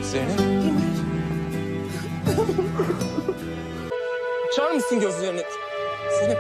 Zeynep. Açar mısın gözlerini? Zeynep.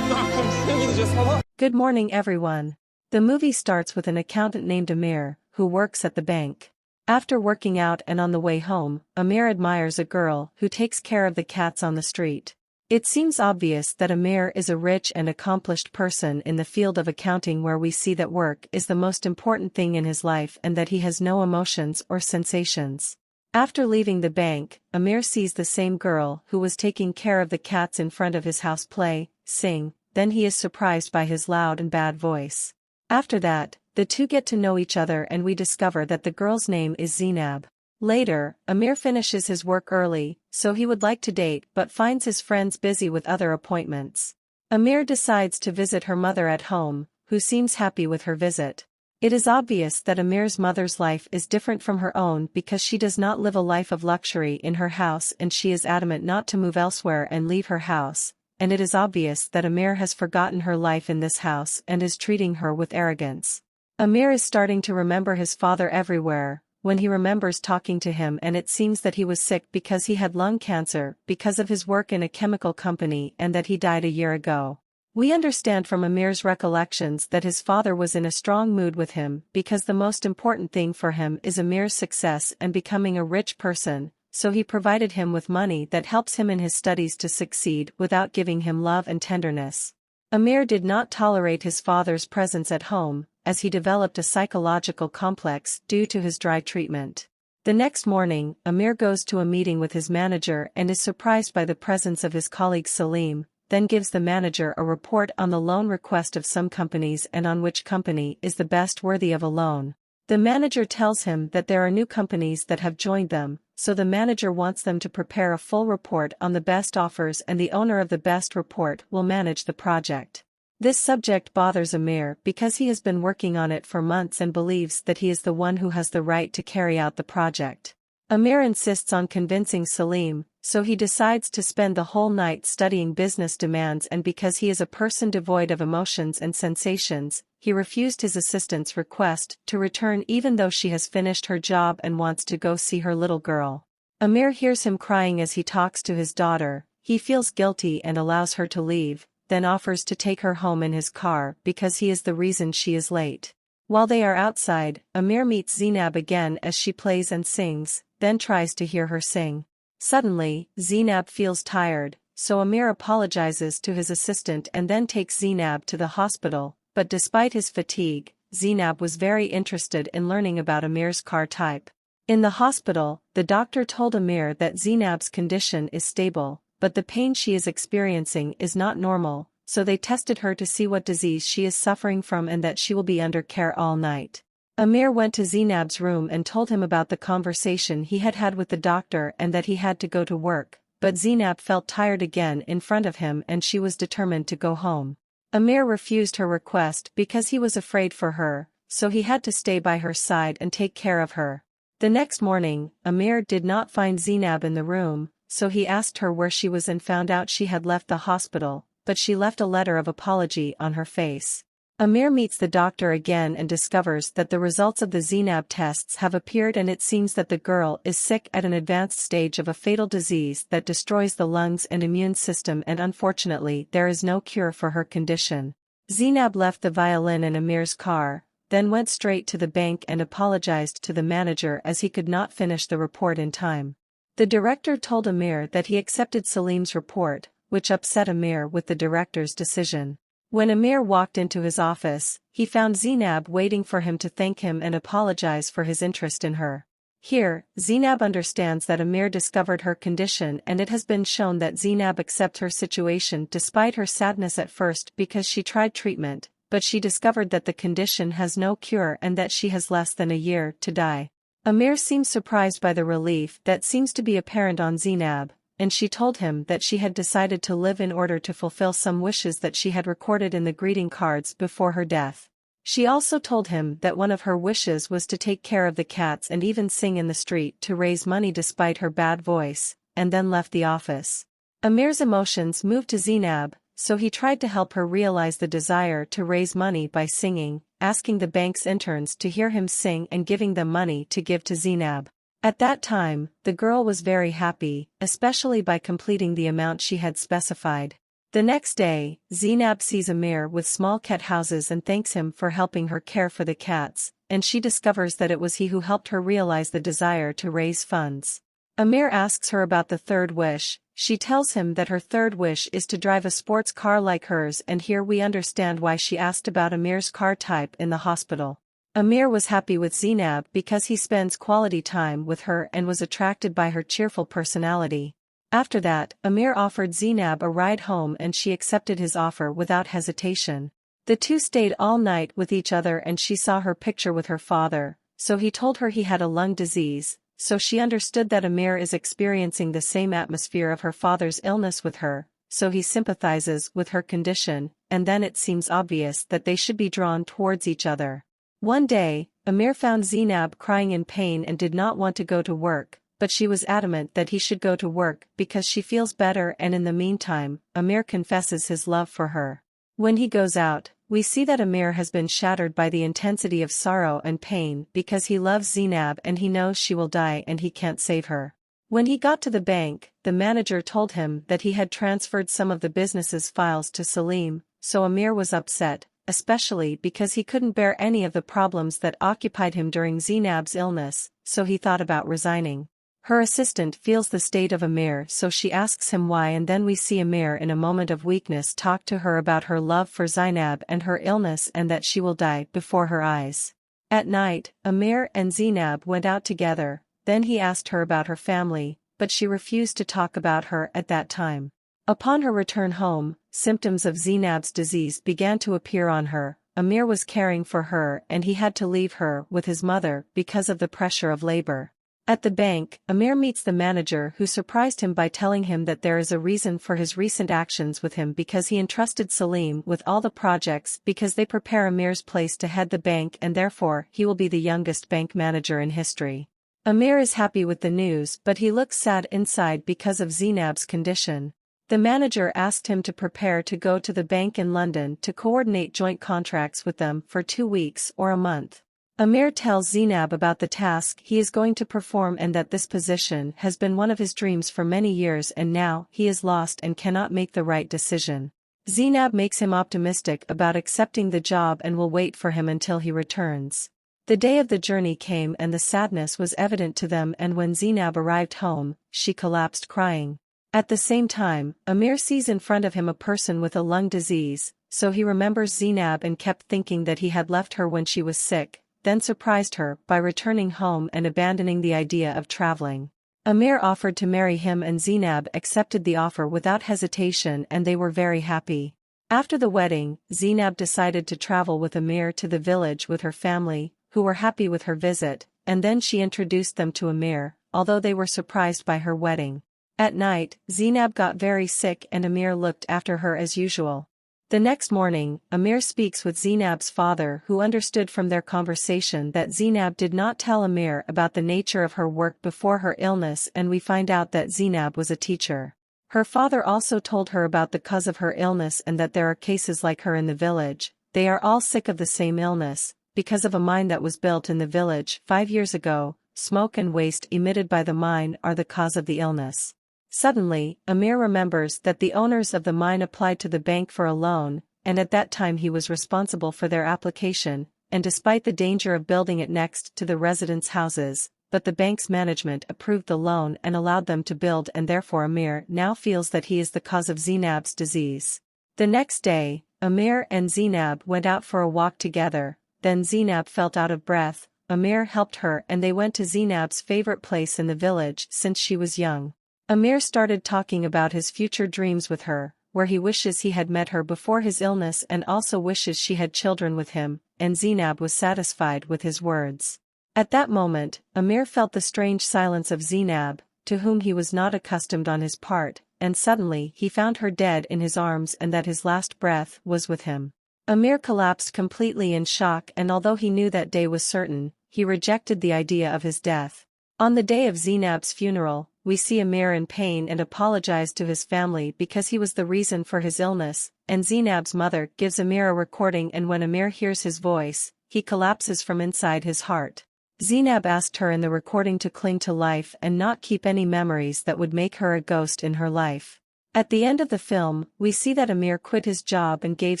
Daha komşuya gideceğiz hala. Good morning, everyone. The movie starts with an accountant named Amir, who works at the bank. After working out and on the way home, Amir admires a girl who takes care of the cats on the street. It seems obvious that Amir is a rich and accomplished person in the field of accounting, where we see that work is the most important thing in his life and that he has no emotions or sensations. After leaving the bank, Amir sees the same girl who was taking care of the cats in front of his house play, sing, then he is surprised by his loud and bad voice. After that, the two get to know each other and we discover that the girl's name is Zainab. Later, Amir finishes his work early, so he would like to date but finds his friends busy with other appointments. Amir decides to visit her mother at home, who seems happy with her visit. It is obvious that Amir's mother's life is different from her own because she does not live a life of luxury in her house and she is adamant not to move elsewhere and leave her house, and it is obvious that Amir has forgotten her life in this house and is treating her with arrogance. Amir is starting to remember his father everywhere, when he remembers talking to him, and it seems that he was sick because he had lung cancer because of his work in a chemical company and that he died a year ago. We understand from Amir's recollections that his father was in a strong mood with him because the most important thing for him is Amir's success and becoming a rich person, so he provided him with money that helps him in his studies to succeed without giving him love and tenderness. Amir did not tolerate his father's presence at home, as he developed a psychological complex due to his dry treatment. The next morning, Amir goes to a meeting with his manager and is surprised by the presence of his colleague Salim, then gives the manager a report on the loan request of some companies and on which company is the best worthy of a loan. The manager tells him that there are new companies that have joined them, so the manager wants them to prepare a full report on the best offers and the owner of the best report will manage the project. This subject bothers Amir because he has been working on it for months and believes that he is the one who has the right to carry out the project. Amir insists on convincing Salim, so he decides to spend the whole night studying business demands, and because he is a person devoid of emotions and sensations, he refused his assistant's request to return even though she has finished her job and wants to go see her little girl. Amir hears him crying as he talks to his daughter, he feels guilty and allows her to leave, then offers to take her home in his car because he is the reason she is late. While they are outside, Amir meets Zainab again as she plays and sings, then tries to hear her sing. Suddenly, Zainab feels tired, so Amir apologizes to his assistant and then takes Zainab to the hospital, but despite his fatigue, Zainab was very interested in learning about Amir's car type. In the hospital, the doctor told Amir that Zainab's condition is stable, but the pain she is experiencing is not normal, so they tested her to see what disease she is suffering from and that she will be under care all night. Amir went to Zainab's room and told him about the conversation he had had with the doctor and that he had to go to work, but Zainab felt tired again in front of him and she was determined to go home. Amir refused her request because he was afraid for her, so he had to stay by her side and take care of her. The next morning, Amir did not find Zainab in the room, so he asked her where she was and found out she had left the hospital, but she left a letter of apology on her face. Amir meets the doctor again and discovers that the results of the Zainab tests have appeared and it seems that the girl is sick at an advanced stage of a fatal disease that destroys the lungs and immune system, and unfortunately there is no cure for her condition. Zainab left the violin in Amir's car, then went straight to the bank and apologized to the manager as he could not finish the report in time. The director told Amir that he accepted Salim's report, which upset Amir with the director's decision. When Amir walked into his office, he found Zainab waiting for him to thank him and apologize for his interest in her. Here, Zainab understands that Amir discovered her condition and it has been shown that Zainab accepts her situation despite her sadness at first because she tried treatment, but she discovered that the condition has no cure and that she has less than a year to die. Amir seems surprised by the relief that seems to be apparent on Zainab, and she told him that she had decided to live in order to fulfill some wishes that she had recorded in the greeting cards before her death. She also told him that one of her wishes was to take care of the cats and even sing in the street to raise money despite her bad voice, and then left the office. Amir's emotions moved to Zainab, so he tried to help her realize the desire to raise money by singing, asking the bank's interns to hear him sing and giving them money to give to Zainab. At that time, the girl was very happy, especially by completing the amount she had specified. The next day, Zainab sees Amir with small cat houses and thanks him for helping her care for the cats, and she discovers that it was he who helped her realize the desire to raise funds. Amir asks her about the third wish. She tells him that her third wish is to drive a sports car like hers, and here we understand why she asked about Amir's car type in the hospital. Amir was happy with Zainab because he spends quality time with her and was attracted by her cheerful personality. After that, Amir offered Zainab a ride home and she accepted his offer without hesitation. The two stayed all night with each other and she saw her picture with her father, so he told her he had a lung disease, so she understood that Amir is experiencing the same atmosphere of her father's illness with her, so he sympathizes with her condition, and then it seems obvious that they should be drawn towards each other. One day, Amir found Zainab crying in pain and did not want to go to work, but she was adamant that he should go to work because she feels better, and in the meantime, Amir confesses his love for her. When he goes out, we see that Amir has been shattered by the intensity of sorrow and pain because he loves Zainab and he knows she will die and he can't save her. When he got to the bank, the manager told him that he had transferred some of the business's files to Salim, so Amir was upset, especially because he couldn't bear any of the problems that occupied him during Zainab's illness, so he thought about resigning. Her assistant feels the state of Amir, so she asks him why, and then we see Amir in a moment of weakness talk to her about her love for Zainab and her illness and that she will die before her eyes. At night, Amir and Zainab went out together, then he asked her about her family, but she refused to talk about her at that time. Upon her return home, symptoms of Zainab's disease began to appear on her. Amir was caring for her and he had to leave her with his mother because of the pressure of labor. At the bank, Amir meets the manager who surprised him by telling him that there is a reason for his recent actions with him because he entrusted Salim with all the projects because they prepare Amir's place to head the bank and therefore he will be the youngest bank manager in history. Amir is happy with the news but he looks sad inside because of Zainab's condition. The manager asked him to prepare to go to the bank in London to coordinate joint contracts with them for 2 weeks or a month. Amir tells Zainab about the task he is going to perform and that this position has been one of his dreams for many years and now he is lost and cannot make the right decision. Zainab makes him optimistic about accepting the job and will wait for him until he returns. The day of the journey came and the sadness was evident to them, and when Zainab arrived home, she collapsed crying. At the same time, Amir sees in front of him a person with a lung disease, so he remembers Zainab and kept thinking that he had left her when she was sick, then surprised her by returning home and abandoning the idea of traveling. Amir offered to marry him and Zainab accepted the offer without hesitation and they were very happy. After the wedding, Zainab decided to travel with Amir to the village with her family, who were happy with her visit, and then she introduced them to Amir, although they were surprised by her wedding. At night, Zainab got very sick and Amir looked after her as usual. The next morning, Amir speaks with Zainab's father, who understood from their conversation that Zainab did not tell Amir about the nature of her work before her illness, and we find out that Zainab was a teacher. Her father also told her about the cause of her illness and that there are cases like her in the village. They are all sick of the same illness, because of a mine that was built in the village 5 years ago. Smoke and waste emitted by the mine are the cause of the illness. Suddenly, Amir remembers that the owners of the mine applied to the bank for a loan, and at that time he was responsible for their application, and despite the danger of building it next to the residents' houses, but the bank's management approved the loan and allowed them to build, and therefore Amir now feels that he is the cause of Zainab's disease. The next day, Amir and Zainab went out for a walk together, then Zainab felt out of breath. Amir helped her and they went to Zainab's favorite place in the village since she was young. Amir started talking about his future dreams with her, where he wishes he had met her before his illness and also wishes she had children with him, and Zainab was satisfied with his words. At that moment, Amir felt the strange silence of Zainab, to whom he was not accustomed on his part, and suddenly he found her dead in his arms and that his last breath was with him. Amir collapsed completely in shock, and although he knew that day was certain, he rejected the idea of his death. On the day of Zainab's funeral, we see Amir in pain and apologized to his family because he was the reason for his illness, and Zainab's mother gives Amir a recording, and when Amir hears his voice, he collapses from inside his heart. Zainab asked her in the recording to cling to life and not keep any memories that would make her a ghost in her life. At the end of the film, we see that Amir quit his job and gave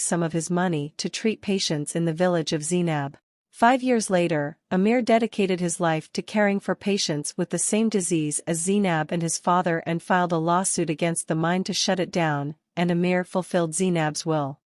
some of his money to treat patients in the village of Zainab. 5 years later, Amir dedicated his life to caring for patients with the same disease as Zainab and his father and filed a lawsuit against the mine to shut it down, and Amir fulfilled Zainab's will.